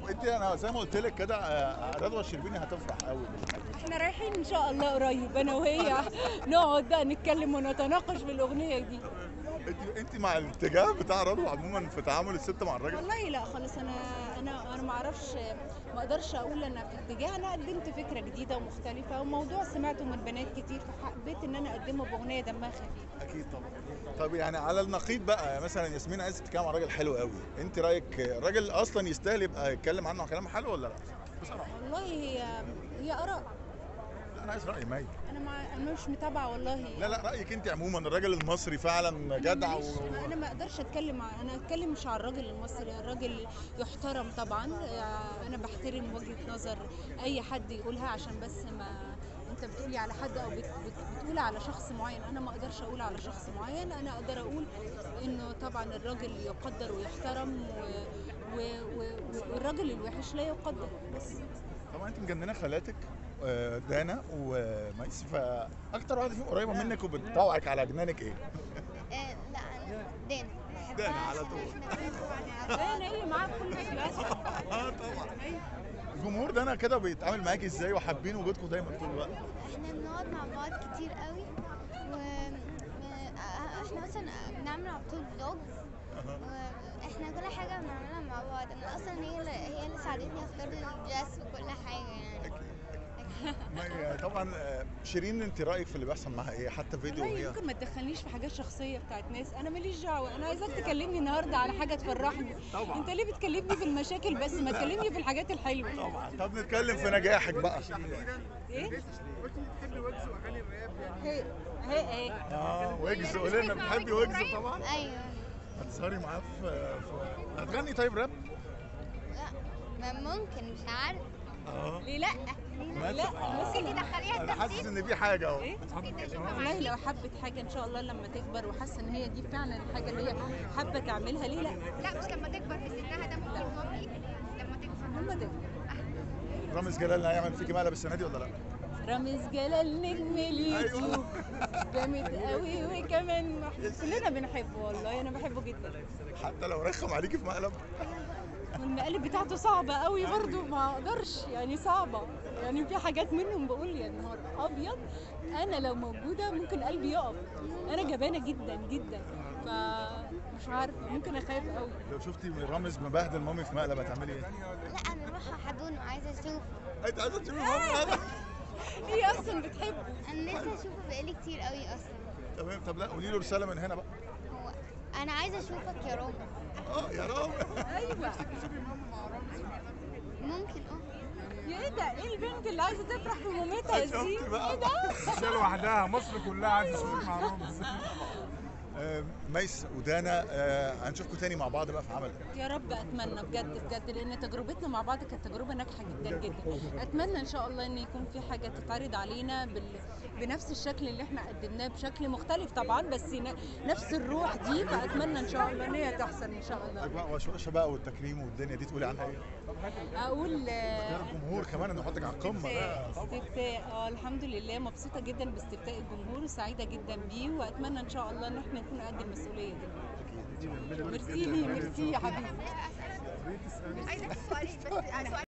طب انت انا زي ما قلت لك كده رضوى الشربيني هتفرح قوي بالحاجه. احنا رايحين ان شاء الله قريب انا وهي نقعد بقى نتكلم ونتناقش في الاغنيه دي. انت مع الاتجاه بتاع رضوى عموما في تعامل الست مع الراجل؟ والله لا خالص، انا ما اعرفش، ما اقدرش اقول انا في اتجاه. انا قدمت فكره جديده ومختلفه وموضوع سمعته من بنات كتير، فحبيت ان انا اقدمه باغنيه دمها خفيف. اكيد طبعا. طب يعني على النقيض بقى، مثلا ياسمين عايزه تتكلم عن راجل حلو قوي، انت رايك الراجل اصلا يستاهل يبقى يتكلم عنه كلام حلو ولا لا؟ بصراحه والله هي اراء. لا انا عايز راي مي. انا مش متابعه والله. لا رايك انت عموما، الراجل المصري فعلا جدع انا ما اقدرش اتكلم انا اتكلم مش على الراجل المصري. الراجل يحترم طبعا. انا بحترم وجهة نظر اي حد يقولها، عشان بس ما انت بتقولي على حد او بتقول على شخص معين. انا ما اقدرش اقول على شخص معين. انا اقدر اقول انه طبعا الراجل يقدر ويحترم والراجل الوحش لا يقدر بس. طبعا انت مجننه خالاتك دانا وميس، فاكتر واحده فيهم قريبه منك وبتطوعك على جنانك ايه؟ لا انا دانا. دانا على طول. دانا هي معاك كل الفيديوهات. طبعا. الجمهور دانا كده بيتعامل معاكي ازاي وحابين وجودكم دايما طول الوقت؟ احنا بنقعد مع بعض كتير قوي، و احنا مثلا بنعمل على طول فلوجز، واحنا كل حاجه بنعملها مع بعض. انا اصلا هي اللي ساعدتني اختار الدريس وكل حاجه يعني. طبعا شيرين، انت رايك في اللي بيحصل معاها ايه؟ حتى فيديو والله وهي ممكن ما تدخلنيش في حاجات شخصيه بتاعت ناس، انا ماليش دعوه. انا عايزاك تكلمني النهارده على حاجه تفرحني. طبعا. انت ليه بتكلمني في المشاكل بس؟ ما تكلمني في الحاجات الحلوه. طبعا. طب نتكلم في نجاحك بقى. ايه؟ قلتي بتحبي ويجز واغاني الراب يعني. هي ويجز، قولي لنا بتحبي ويجز طبعا؟ ايوه. هتسهري معاه هتغني طيب راب؟ لا ممكن، مش عارف. ليه لا؟ لا ممكن تدخليها انا حاسس التمثيل. ان دي حاجه اهو. ايه؟ والله لو حبت حاجه ان شاء الله لما تكبر وحاسه ان هي دي فعلا الحاجه اللي هي حابه تعملها، ليه لا؟ لا مش لما تكبر، في سنها ده ممكن موافق لما تكبر. هم ده. رامز جلال هيعمل فيكي مقلب السنه دي ولا لا؟ رامز جلال نجم اليوتيوب جامد قوي وكمان كلنا بنحبه. والله انا بحبه جدا. حتى لو رخم عليكي في مقلب؟ والمقالب بتاعته صعبة قوي برضو، ما اقدرش يعني، صعبة يعني. في حاجات منهم بقول يا نهار ابيض، انا لو موجودة ممكن قلبي يقف. انا جبانة جدا جدا، فمش عارفة، ممكن اخاف قوي. لو شفتي رامز مبهدل مامي في مقلب هتعملي ايه؟ لا انا اروح احضنه، عايزه اشوفه. انت عايزه تشوفي مامي هذا؟ هي اصلا بتحبه. انا نفسي اشوفه بقالي كتير قوي اصلا. تمام. طب لا قولي له رساله من هنا بقى. هو انا عايزه اشوفك يا رامز. يا رامز. ايوه. ممكن يا ايه ده؟ ايه البنت اللي عايزه تفرح في مامتها دي؟ شفتي بقى؟ ايه ده؟ مش لوحدها، مصر كلها عايزه تشوفك مع رامز. ميس ودانا، هنشوفكم تاني مع بعض بقى في عمل. يا رب اتمنى بجد بجد، لان تجربتنا مع بعض كانت تجربه ناجحه جدا جدا. اتمنى ان شاء الله ان يكون في حاجه تتعرض علينا بنفس الشكل اللي احنا قدمناه، بشكل مختلف طبعا بس نفس الروح دي. فاتمنى ان شاء الله ان هي تحصل ان شاء الله. اجواء وشوشه بقى والتكريم والدنيا دي تقولي عنها ايه؟ اقول اختيار الجمهور كمان انه يحطك على القمه ده. استفتاء. الحمد لله مبسوطه جدا باستفتاء الجمهور وسعيده جدا بيه، واتمنى ان شاء الله ان احنا نكون قد المسؤوليه دي. ميرسي يا حبيبي. عايزه سؤالين بس.